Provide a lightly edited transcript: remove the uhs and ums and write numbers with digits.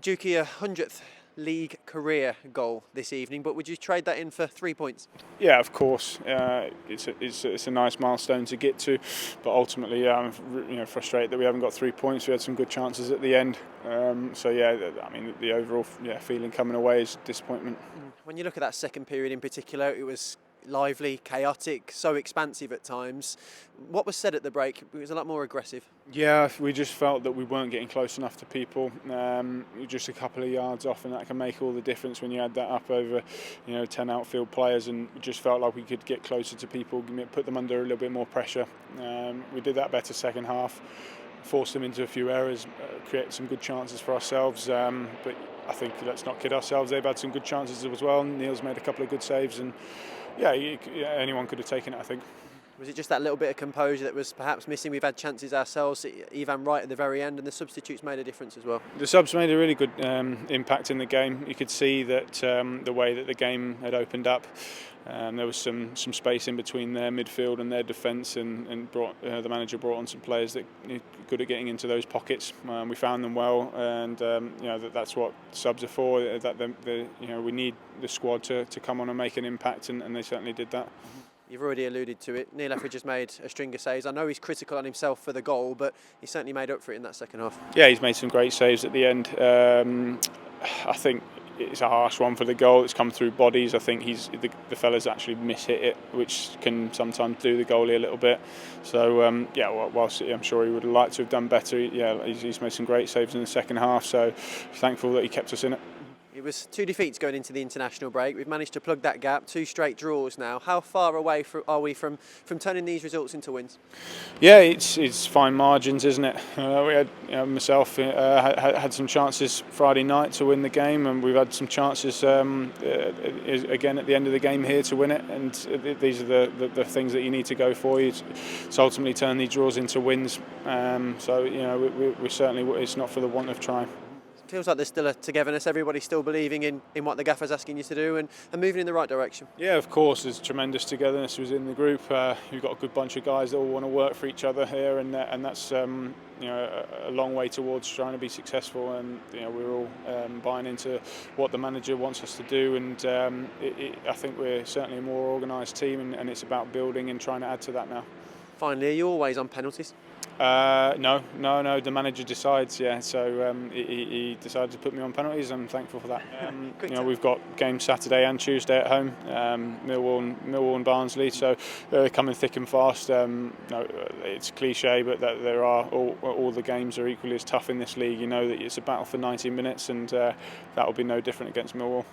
Juki, 100th league career goal this evening, but would you trade that in for 3 points? Yeah, of course. It's a nice milestone to get to, but ultimately, I'm frustrated that we haven't got 3 points. We had some good chances at the end. The overall feeling coming away is disappointment. When you look at that second period in particular, it was lively, chaotic, so expansive at times. What was said at the break? It was a lot more aggressive. Yeah, we just felt that we weren't getting close enough to people. Just a couple of yards off, and that can make all the difference when you add that up over 10 outfield players, and we just felt like we could get closer to people, put them under a little bit more pressure. We did that better second half, forced them into a few errors, create some good chances for ourselves, but I think let's not kid ourselves, they've had some good chances as well. Neil's made a couple of good saves, and anyone could have taken it, I think. Was it just that little bit of composure that was perhaps missing? We've had chances ourselves, Ivan right at the very end, and the substitutes made a difference as well. The subs made a really good impact in the game. You could see that the way that the game had opened up, there was some space in between their midfield and their defence, and the manager brought on some players that are good at getting into those pockets. We found them well, and that's what subs are for. We need the squad to come on and make an impact, and they certainly did that. You've already alluded to it. Neil Etheridge has made a string of saves. I know he's critical on himself for the goal, but he certainly made up for it in that second half. Yeah, he's made some great saves at the end. I think it's a harsh one for the goal. It's come through bodies. I think the fella's actually mishit it, which can sometimes do the goalie a little bit. So whilst I'm sure he would have liked to have done better, he's made some great saves in the second half. So thankful that he kept us in it. It was 2 defeats going into the international break. We've managed to plug that gap, 2 straight draws now. How far away are we from turning these results into wins? Yeah, it's fine margins, isn't it? We had myself had some chances Friday night to win the game, and we've had some chances again at the end of the game here to win it. And these are the things that you need to go for. It's ultimately turn these draws into wins. We certainly, it's not for the want of trying. Feels like there's still a togetherness, everybody's still believing in what the gaffer's asking you to do and moving in the right direction. Yeah, of course, there's tremendous togetherness within the group. We've got a good bunch of guys that all want to work for each other here, and that's a long way towards trying to be successful, and we're all buying into what the manager wants us to do, and I think we're certainly a more organised team, and it's about building and trying to add to that now. Finally, are you always on penalties? No. The manager decides. Yeah, so he decided to put me on penalties. I'm thankful for that. We've got games Saturday and Tuesday at home, Millwall and Barnsley. So they're coming thick and fast. It's cliche, but that there are all the games are equally as tough in this league. You know that it's a battle for 90 minutes, and that will be no different against Millwall.